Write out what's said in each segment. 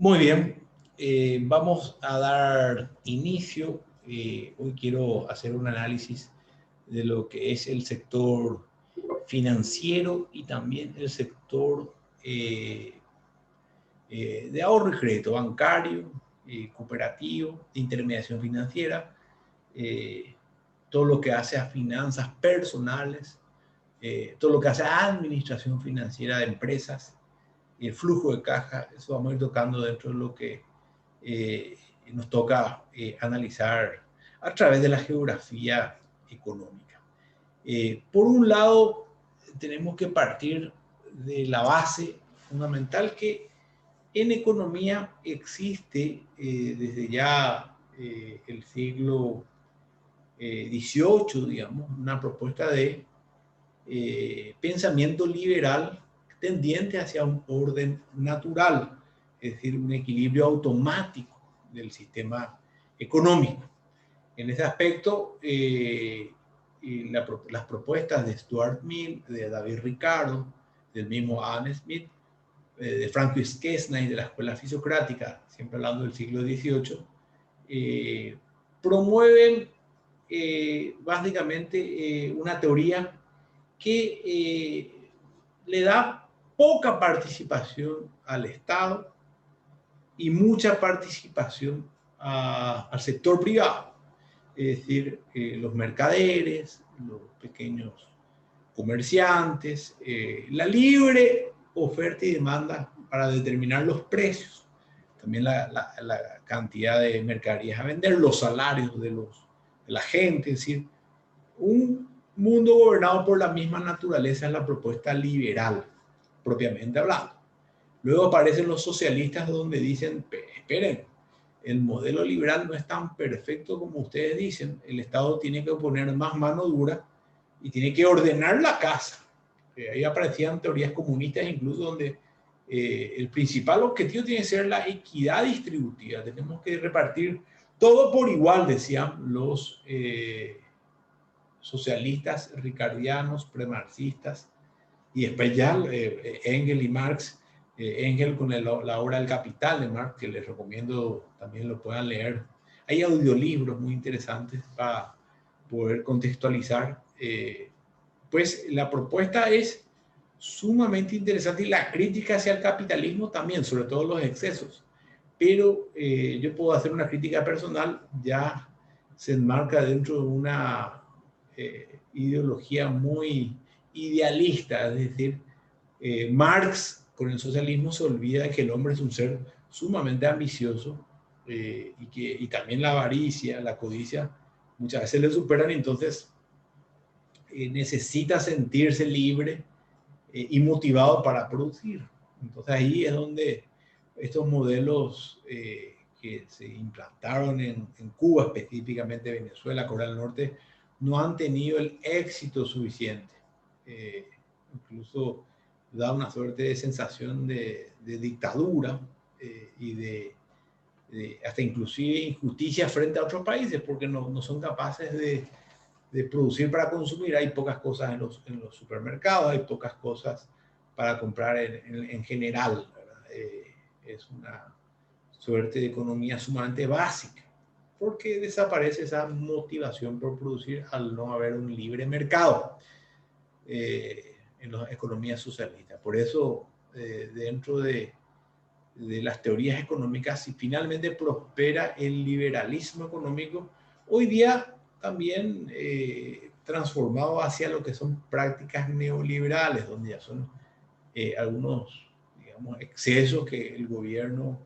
Muy bien, vamos a dar inicio. Hoy quiero hacer un análisis de lo que es el sector financiero y también el sector de ahorro y crédito bancario, cooperativo, de intermediación financiera, eh, todo lo que hace a finanzas personales, todo lo que hace a administración financiera de empresas, el flujo de caja. Eso vamos a ir tocando dentro de lo que nos toca analizar a través de la geografía económica. Por un lado, tenemos que partir de la base fundamental que en economía existe desde ya el siglo XVIII, digamos, una propuesta de pensamiento liberal tendiente hacia un orden natural, es decir, un equilibrio automático del sistema económico. En ese aspecto, las propuestas de Stuart Mill, de David Ricardo, del mismo Adam Smith, de Francis Kesnay, de la escuela fisiocrática, siempre hablando del siglo XVIII, promueven básicamente una teoría que le da poca participación al Estado y mucha participación al sector privado, es decir, los mercaderes, los pequeños comerciantes, la libre oferta y demanda para determinar los precios, también la cantidad de mercaderías a vender, los salarios de la gente, es decir, un mundo gobernado por la misma naturaleza es la propuesta liberal, propiamente hablando. Luego aparecen los socialistas donde dicen, esperen, el modelo liberal no es tan perfecto como ustedes dicen, el Estado tiene que poner más mano dura y tiene que ordenar la casa. Ahí aparecían teorías comunistas incluso donde el principal objetivo tiene que ser la equidad distributiva, tenemos que repartir todo por igual, decían los socialistas ricardianos, premarxistas, y después ya Engels y Marx, Engels con la obra El Capital de Marx, que les recomiendo también lo puedan leer. Hay audiolibros muy interesantes para poder contextualizar. Pues la propuesta es sumamente interesante y la crítica hacia el capitalismo también, sobre todo los excesos. Pero yo puedo hacer una crítica personal, ya se enmarca dentro de una ideología muy idealista, es decir, Marx con el socialismo se olvida de que el hombre es un ser sumamente ambicioso y también la avaricia, la codicia, muchas veces le superan, y entonces necesita sentirse libre y motivado para producir. Entonces ahí es donde estos modelos que se implantaron en Cuba, específicamente Venezuela, Corea del Norte, no han tenido el éxito suficiente. Incluso da una suerte de sensación de dictadura y hasta inclusive injusticia frente a otros países, porque no son capaces de producir para consumir. Hay pocas cosas en los supermercados, hay pocas cosas para comprar en general. Es una suerte de economía sumamente básica, porque desaparece esa motivación por producir al no haber un libre mercado en las economías socialistas. Por eso, dentro de las teorías económicas, si finalmente prospera el liberalismo económico, hoy día también transformado hacia lo que son prácticas neoliberales, donde ya son algunos, digamos, excesos que el gobierno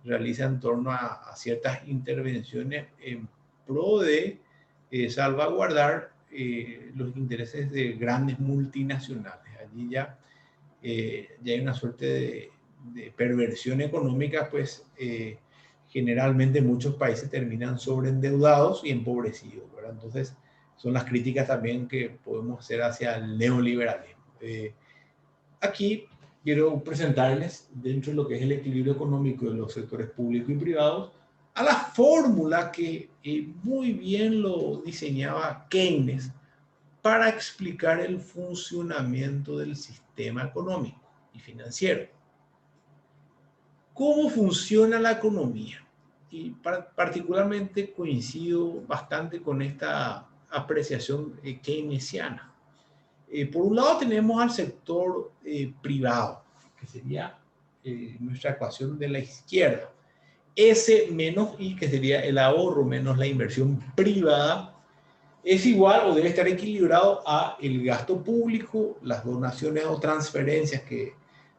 realiza en torno a ciertas intervenciones en pro de salvaguardar los intereses de grandes multinacionales. Allí ya hay una suerte de perversión económica, pues generalmente muchos países terminan sobreendeudados y empobrecidos, ¿verdad? Entonces, son las críticas también que podemos hacer hacia el neoliberalismo. Aquí quiero presentarles, dentro de lo que es el equilibrio económico de los sectores públicos y privados, a la fórmula que muy bien lo diseñaba Keynes para explicar el funcionamiento del sistema económico y financiero. ¿Cómo funciona la economía? Y particularmente coincido bastante con esta apreciación keynesiana. Por un lado tenemos al sector privado, que sería nuestra ecuación de la izquierda. S menos I, que sería el ahorro menos la inversión privada, es igual o debe estar equilibrado a el gasto público, las donaciones o transferencias que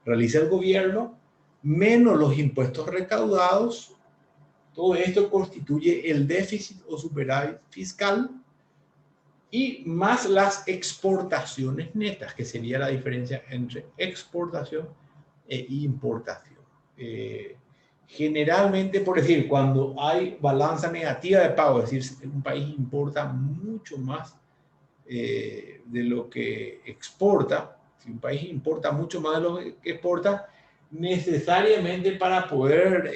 realiza el gobierno, menos los impuestos recaudados. Todo esto constituye el déficit o superávit fiscal, y más las exportaciones netas, que sería la diferencia entre exportación e importación. Generalmente, por decir, cuando hay balanza negativa de pago, es decir, un país importa mucho más de lo que exporta, si un país importa mucho más de lo que exporta, necesariamente para poder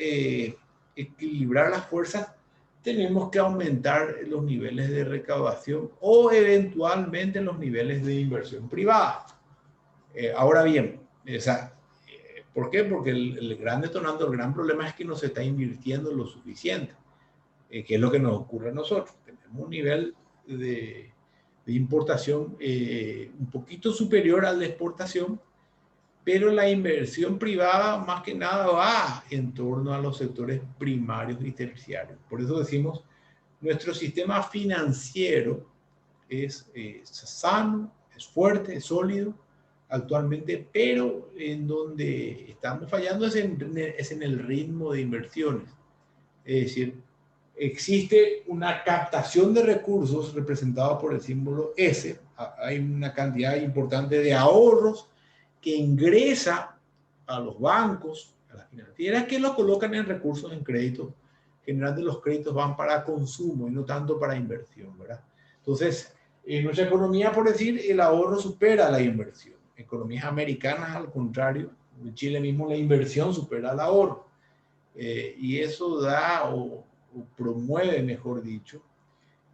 equilibrar las fuerzas, tenemos que aumentar los niveles de recaudación o eventualmente los niveles de inversión privada. Ahora bien, ¿por qué? Porque el gran detonante, el gran problema es que no se está invirtiendo lo suficiente, que es lo que nos ocurre a nosotros. Tenemos un nivel de importación un poquito superior al de exportación, pero la inversión privada más que nada va en torno a los sectores primarios y terciarios. Por eso decimos, nuestro sistema financiero es sano, es fuerte, es sólido actualmente, pero en donde estamos fallando es en el ritmo de inversiones. Es decir, existe una captación de recursos representada por el símbolo S. Hay una cantidad importante de ahorros que ingresa a los bancos, a las financieras, que lo colocan en recursos en crédito. Generalmente los créditos van para consumo y no tanto para inversión, ¿verdad? Entonces, en nuestra economía, por decir, el ahorro supera la inversión. Economías americanas, al contrario, en Chile mismo la inversión supera el ahorro. Y eso da o promueve, mejor dicho,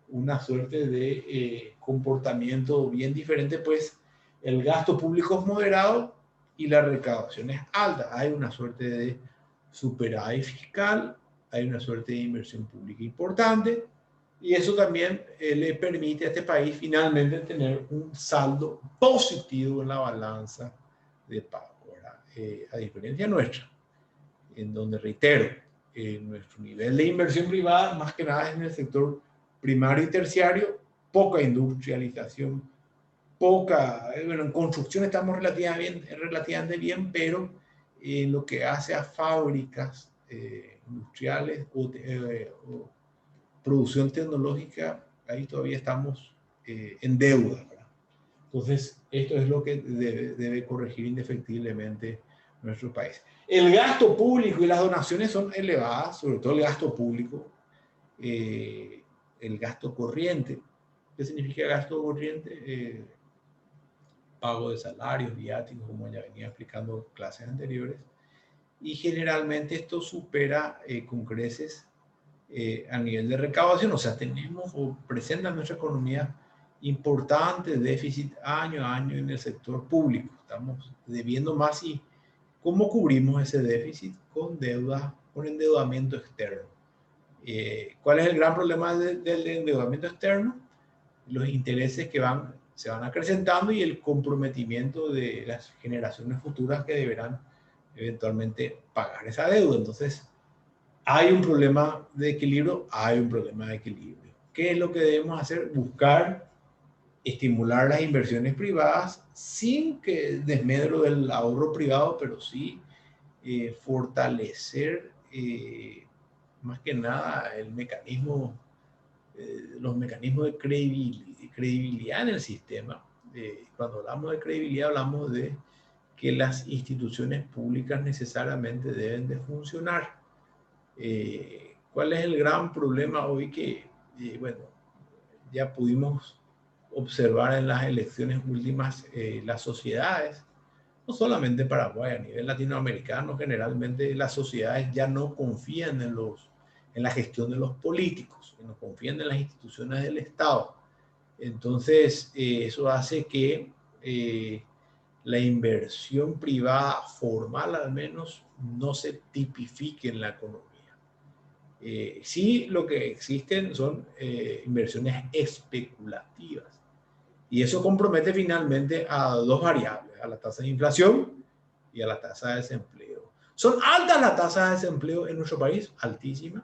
una suerte de comportamiento bien diferente, pues el gasto público es moderado y la recaudación es alta. Hay una suerte de superávit fiscal, hay una suerte de inversión pública importante, y eso también le permite a este país finalmente tener un saldo positivo en la balanza de pago, a diferencia nuestra, en donde, reitero, nuestro nivel de inversión privada más que nada es en el sector primario y terciario, poca industrialización, bueno, en construcción estamos relativamente bien, pero lo que hace a fábricas industriales o producción tecnológica, ahí todavía estamos en deuda, ¿verdad? Entonces, esto es lo que debe corregir indefectiblemente nuestro país. El gasto público y las donaciones son elevadas, sobre todo el gasto público, el gasto corriente. ¿Qué significa gasto corriente? Pago de salarios, viáticos, como ya venía explicando en clases anteriores. Y generalmente esto supera con creces a nivel de recaudación. O sea, tenemos o presenta en nuestra economía importante déficit año a año en el sector público. Estamos debiendo más, y ¿cómo cubrimos ese déficit? Con deuda, con endeudamiento externo. ¿Cuál es el gran problema del endeudamiento externo? Los intereses que se van acrecentando y el comprometimiento de las generaciones futuras que deberán eventualmente pagar esa deuda. Entonces, hay un problema de equilibrio, hay un problema de equilibrio. ¿Qué es lo que debemos hacer? Buscar estimular las inversiones privadas sin que desmedro del ahorro privado, pero sí fortalecer más que nada el mecanismo, los mecanismos de credibilidad en el sistema. Cuando hablamos de credibilidad hablamos de que las instituciones públicas necesariamente deben de funcionar. ¿Cuál es el gran problema hoy que, bueno, ya pudimos observar en las elecciones últimas? Las sociedades, no solamente Paraguay, a nivel latinoamericano, generalmente las sociedades ya no confían en la gestión de los políticos, no confían en las instituciones del Estado. Entonces, eso hace que la inversión privada formal al menos no se tipifique en la economía. Sí, lo que existen son inversiones especulativas. Y eso compromete finalmente a dos variables, a la tasa de inflación y a la tasa de desempleo. ¿Son altas las tasas de desempleo en nuestro país? Altísimas,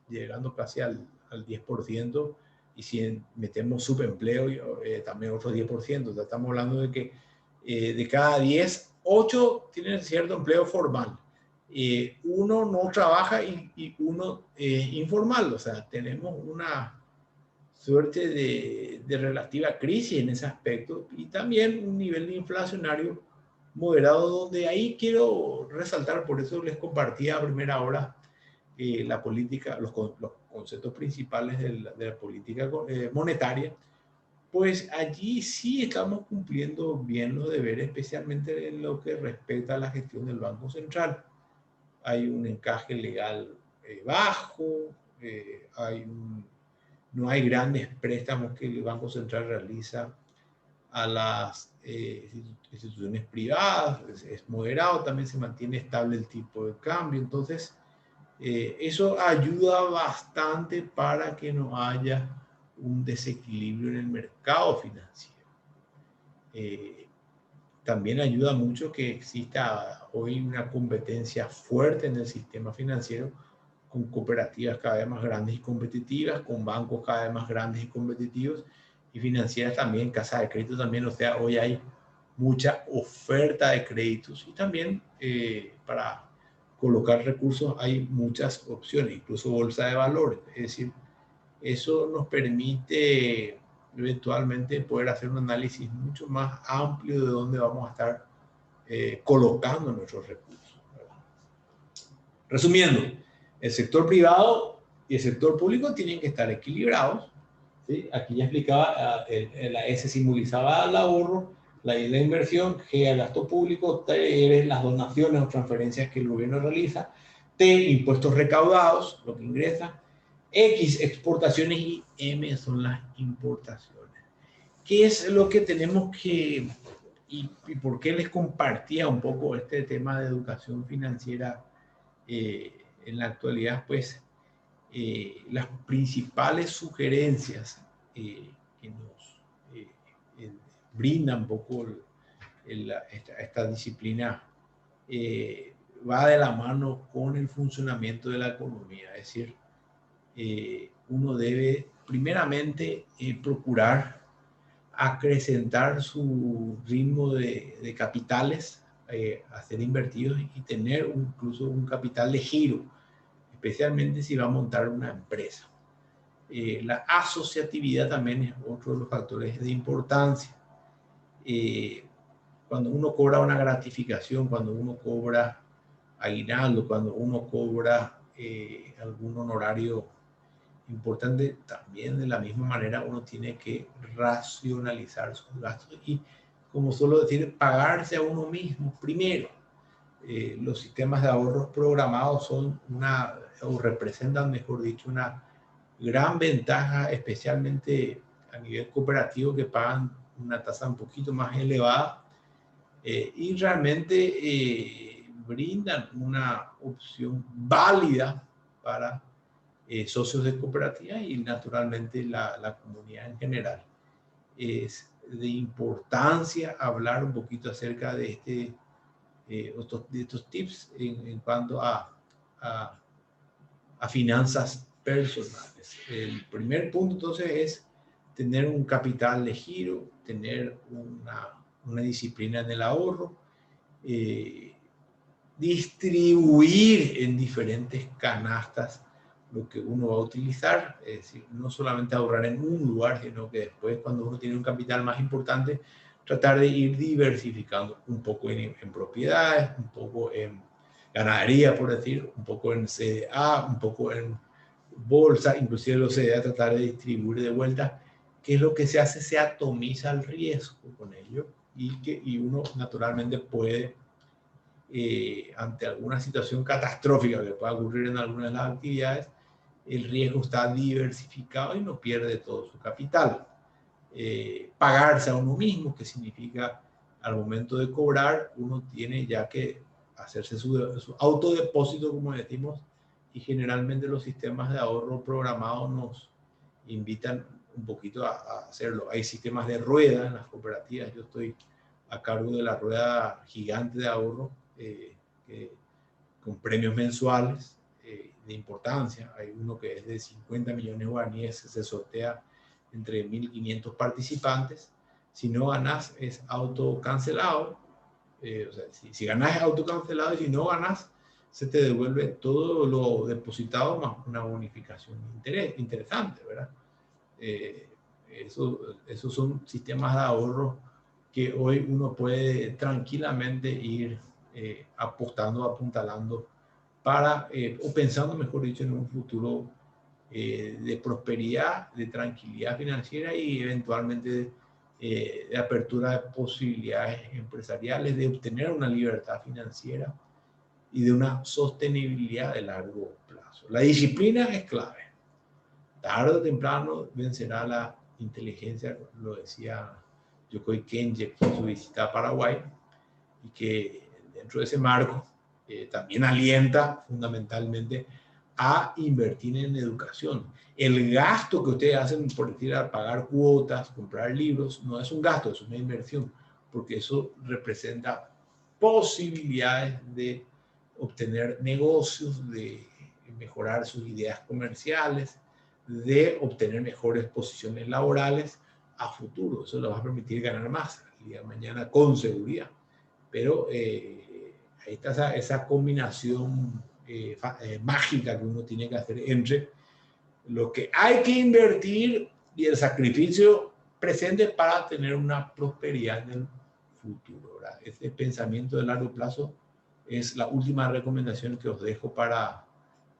llegando casi al 10%. Y si metemos subempleo, también otro 10%. O sea, estamos hablando de que de cada 10, 8 tienen cierto empleo formal. Uno no trabaja y uno informal. O sea, tenemos una suerte de relativa crisis en ese aspecto y también un nivel de inflacionario moderado, donde ahí quiero resaltar, por eso les compartía a primera hora la política, los conceptos principales de la política monetaria, pues allí sí estamos cumpliendo bien los deberes, especialmente en lo que respecta a la gestión del Banco Central. Hay un encaje legal bajo, no hay grandes préstamos que el Banco Central realiza a las instituciones privadas, es moderado, también se mantiene estable el tipo de cambio, entonces eso ayuda bastante para que no haya un desequilibrio en el mercado financiero. También ayuda mucho que exista hoy una competencia fuerte en el sistema financiero, con cooperativas cada vez más grandes y competitivas, con bancos cada vez más grandes y competitivos, y financieras también, casas de crédito también. O sea, hoy hay mucha oferta de créditos y también para colocar recursos hay muchas opciones, incluso bolsa de valores. Es decir, eso nos permite eventualmente poder hacer un análisis mucho más amplio de dónde vamos a estar colocando nuestros recursos, ¿verdad? Resumiendo, el sector privado y el sector público tienen que estar equilibrados, ¿sí? Aquí ya explicaba, la S simbolizaba el ahorro, la I la inversión, G el gasto público, T eres las donaciones o transferencias que el gobierno realiza, T impuestos recaudados, lo que ingresa, X exportaciones y M son las importaciones. ¿Qué es lo que tenemos que, y por qué les compartía un poco este tema de educación financiera en la actualidad? Pues las principales sugerencias que nos brinda un poco esta disciplina va de la mano con el funcionamiento de la economía. Es decir, uno debe primeramente procurar acrecentar su ritmo de capitales a ser invertidos y tener incluso un capital de giro, especialmente si va a montar una empresa. La asociatividad también es otro de los factores de importancia. Cuando uno cobra una gratificación, cuando uno cobra aguinaldo, cuando uno cobra algún honorario importante, también de la misma manera uno tiene que racionalizar sus gastos y, como suelo decir, pagarse a uno mismo primero. Los sistemas de ahorros programados son o representan, mejor dicho, una gran ventaja, especialmente a nivel cooperativo, que pagan una tasa un poquito más elevada y realmente brindan una opción válida para socios de cooperativa y naturalmente la comunidad en general. Es de importancia hablar un poquito acerca de estos tips en cuanto a finanzas personales. El primer punto entonces es tener un capital de giro, tener una disciplina en el ahorro, distribuir en diferentes canastas lo que uno va a utilizar, es decir, no solamente ahorrar en un lugar, sino que después, cuando uno tiene un capital más importante, tratar de ir diversificando un poco en propiedades, un poco en ganadería, por decir, un poco en CDA, un poco en bolsa, inclusive los CDA, tratar de distribuir de vuelta. ¿Qué es lo que se hace? Se atomiza el riesgo con ello y uno naturalmente puede, ante alguna situación catastrófica que pueda ocurrir en alguna de las actividades, el riesgo está diversificado y no pierde todo su capital. Pagarse a uno mismo, que significa al momento de cobrar, uno tiene ya que hacerse su autodepósito, como decimos, y generalmente los sistemas de ahorro programados nos invitan un poquito a hacerlo. Hay sistemas de rueda en las cooperativas. Yo estoy a cargo de la rueda gigante de ahorro con premios mensuales de importancia. Hay uno que es de 50 millones de guaraníes, que se sortea entre 1.500 participantes. Si no ganas, es autocancelado. O sea, si ganas es autocancelado, y si no ganas, se te devuelve todo lo depositado más una bonificación interesante, ¿verdad? Esos son sistemas de ahorro que hoy uno puede tranquilamente ir apostando, apuntalando para, o pensando, mejor dicho, en un futuro de prosperidad, de tranquilidad financiera y eventualmente de apertura de posibilidades empresariales, de obtener una libertad financiera y de una sostenibilidad de largo plazo. La disciplina es clave. Tarde o temprano vencerá la inteligencia, lo decía Yokoi Kenji en su visita a Paraguay, y que dentro de ese marco también alienta fundamentalmente a invertir en educación. El gasto que ustedes hacen por decir, a pagar cuotas, comprar libros, no es un gasto, es una inversión, porque eso representa posibilidades de obtener negocios, de mejorar sus ideas comerciales, de obtener mejores posiciones laborales a futuro. Eso le va a permitir ganar más el día de mañana con seguridad. Pero ahí está esa combinación mágica que uno tiene que hacer entre lo que hay que invertir y el sacrificio presente para tener una prosperidad en el futuro, ¿verdad? Ese pensamiento de largo plazo es la última recomendación que os dejo para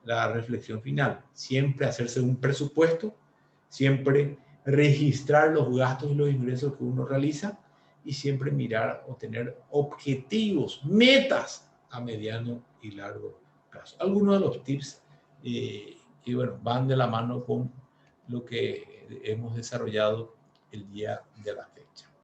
la reflexión final. Siempre hacerse un presupuesto, siempre registrar los gastos y los ingresos que uno realiza y siempre mirar o tener objetivos, metas a mediano y largo plazo. Algunos de los tips que bueno, van de la mano con lo que hemos desarrollado el día de la fecha.